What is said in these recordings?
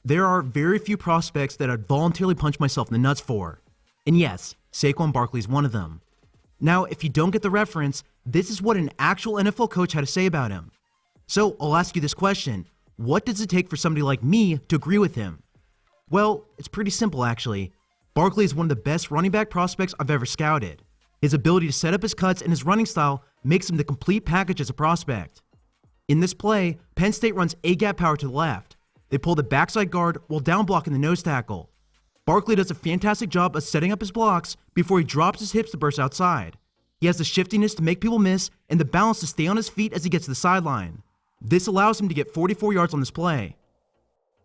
There are very few prospects that I'd voluntarily punch myself in the nuts for. And yes, Saquon Barkley is one of them. Now, if you don't get the reference, this is what an actual NFL coach had to say about him. So I'll ask you this question. What does it take for somebody like me to agree with him? Well, it's pretty simple actually. Barkley is one of the best running back prospects I've ever scouted. His ability to set up his cuts and his running style makes him the complete package as a prospect. In this play, Penn State runs A-gap power to the left. They pull the backside guard while down blocking the nose tackle. Barkley does a fantastic job of setting up his blocks before he drops his hips to burst outside. He has the shiftiness to make people miss and the balance to stay on his feet as he gets to the sideline. This allows him to get 44 yards on this play.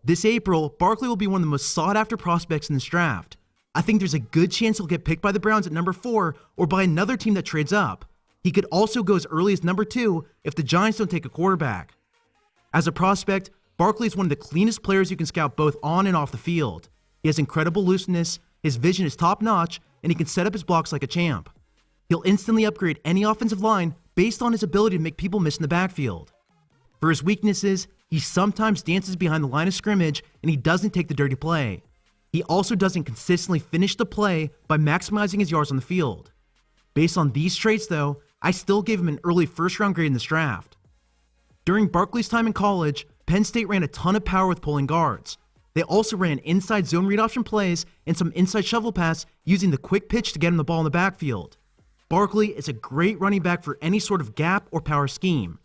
This April, Barkley will be one of the most sought-after prospects in this draft. I think there's a good chance he'll get picked by the Browns at number 4 or by another team that trades up. He could also go as early as number 2 if the Giants don't take a quarterback. As a prospect, Barkley is one of the cleanest players you can scout both on and off the field. He has incredible looseness, his vision is top-notch, and he can set up his blocks like a champ. He'll instantly upgrade any offensive line based on his ability to make people miss in the backfield. For his weaknesses, he sometimes dances behind the line of scrimmage and he doesn't take the dirty play. He also doesn't consistently finish the play by maximizing his yards on the field. Based on these traits though, I still gave him an early first-round grade in this draft. During Barkley's time in college, Penn State ran a ton of power with pulling guards. They also ran inside zone read option plays and some inside shovel pass using the quick pitch to get him the ball in the backfield. Barkley is a great running back for any sort of gap or power scheme.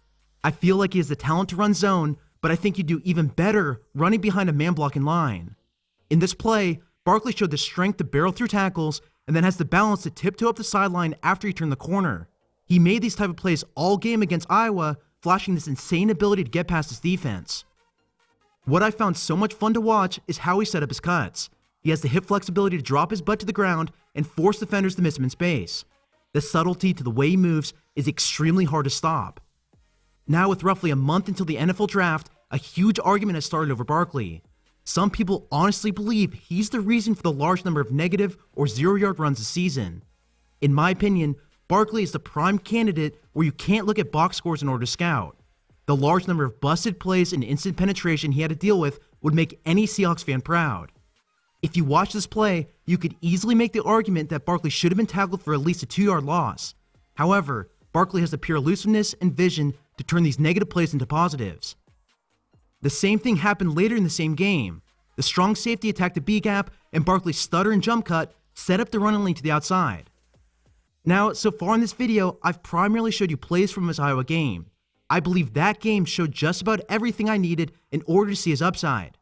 I feel like he has the talent to run zone, but I think he'd do even better running behind a man blocking line. In this play, Barkley showed the strength to barrel through tackles and then has the balance to tiptoe up the sideline after he turned the corner. He made these type of plays all game against Iowa, flashing this insane ability to get past his defense. What I found so much fun to watch is how he set up his cuts. He has the hip flexibility to drop his butt to the ground and force defenders to miss him in space. The subtlety to the way he moves is extremely hard to stop. Now with roughly a month until the NFL draft, a huge argument has started over Barkley. Some people honestly believe he's the reason for the large number of negative or 0-yard runs this season. In my opinion, Barkley is the prime candidate where you can't look at box scores in order to scout. The large number of busted plays and instant penetration he had to deal with would make any Seahawks fan proud. If you watch this play, you could easily make the argument that Barkley should have been tackled for at least a 2-yard loss. However, Barkley has the pure elusiveness and vision to turn these negative plays into positives. The same thing happened later in the same game. The strong safety attacked the B-gap, and Barkley's stutter and jump cut set up the running lane to the outside. Now, so far in this video, I've primarily showed you plays from his Iowa game. I believe that game showed just about everything I needed in order to see his upside.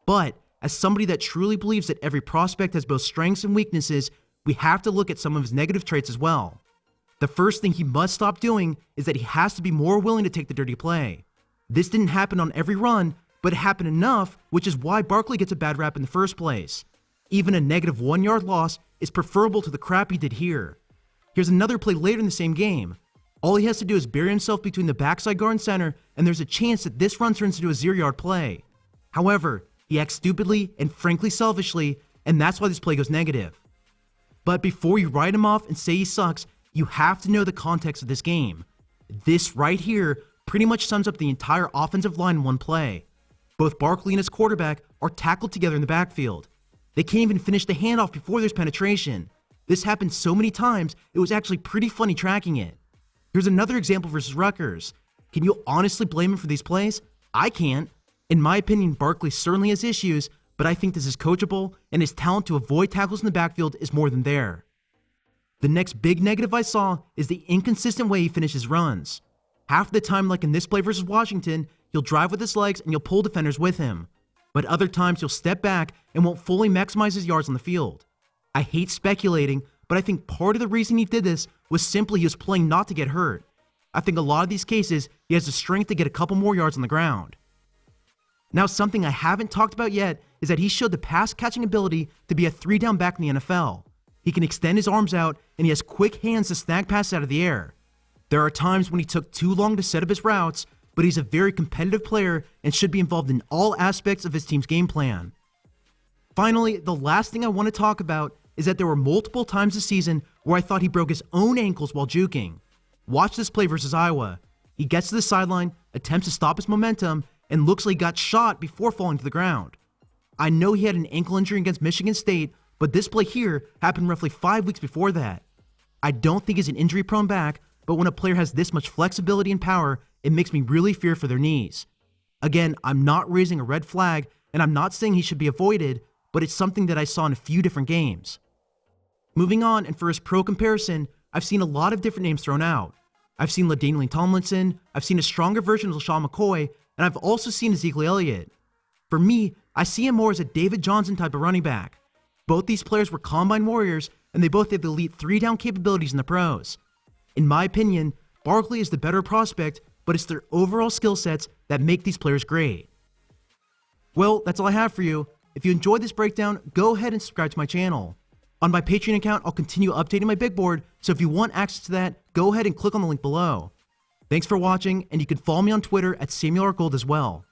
But, as somebody that truly believes that every prospect has both strengths and weaknesses, we have to look at some of his negative traits as well. The first thing he must stop doing is that he has to be more willing to take the dirty play. This didn't happen on every run, but it happened enough, which is why Barkley gets a bad rap in the first place. Even a negative 1-yard loss is preferable to the crap he did here. Here's another play later in the same game. All he has to do is bury himself between the backside guard and center, and there's a chance that this run turns into a 0-yard play. However, he acts stupidly and frankly selfishly, and that's why this play goes negative. But before you write him off and say he sucks, you have to know the context of this game. This right here pretty much sums up the entire offensive line in one play. Both Barkley and his quarterback are tackled together in the backfield. They can't even finish the handoff before there's penetration. This happened so many times, it was actually pretty funny tracking it. Here's another example versus Rutgers. Can you honestly blame him for these plays? I can't. In my opinion, Barkley certainly has issues, but I think this is coachable, and his talent to avoid tackles in the backfield is more than there. The next big negative I saw is the inconsistent way he finishes runs. Half the time, like in this play versus Washington, he'll drive with his legs and he'll pull defenders with him. But other times he'll step back and won't fully maximize his yards on the field. I hate speculating, but I think part of the reason he did this was simply he was playing not to get hurt. I think a lot of these cases, he has the strength to get a couple more yards on the ground. Now, something I haven't talked about yet is that he showed the pass catching ability to be a 3-down back in the NFL. He can extend his arms out, and he has quick hands to snag passes out of the air. There are times when he took too long to set up his routes, but he's a very competitive player and should be involved in all aspects of his team's game plan. Finally, the last thing I want to talk about is that there were multiple times this season where I thought he broke his own ankles while juking. Watch this play versus Iowa. He gets to the sideline, attempts to stop his momentum, and looks like he got shot before falling to the ground. I know he had an ankle injury against Michigan State, but this play here happened roughly 5 weeks before that. I don't think he's an injury-prone back, but when a player has this much flexibility and power, it makes me really fear for their knees. Again, I'm not raising a red flag, and I'm not saying he should be avoided, but it's something that I saw in a few different games. Moving on, and for his pro comparison, I've seen a lot of different names thrown out. I've seen LaDainian Tomlinson, I've seen a stronger version of LaShawn McCoy, and I've also seen Ezekiel Elliott. For me, I see him more as a David Johnson type of running back. Both these players were combine warriors, and they both have elite 3-down capabilities in the pros. In my opinion, Barkley is the better prospect, but it's their overall skill sets that make these players great. Well, that's all I have for you. If you enjoyed this breakdown, go ahead and subscribe to my channel. On my Patreon account, I'll continue updating my big board, so if you want access to that, go ahead and click on the link below. Thanks for watching, and you can follow me on Twitter at SamuelRGold as well.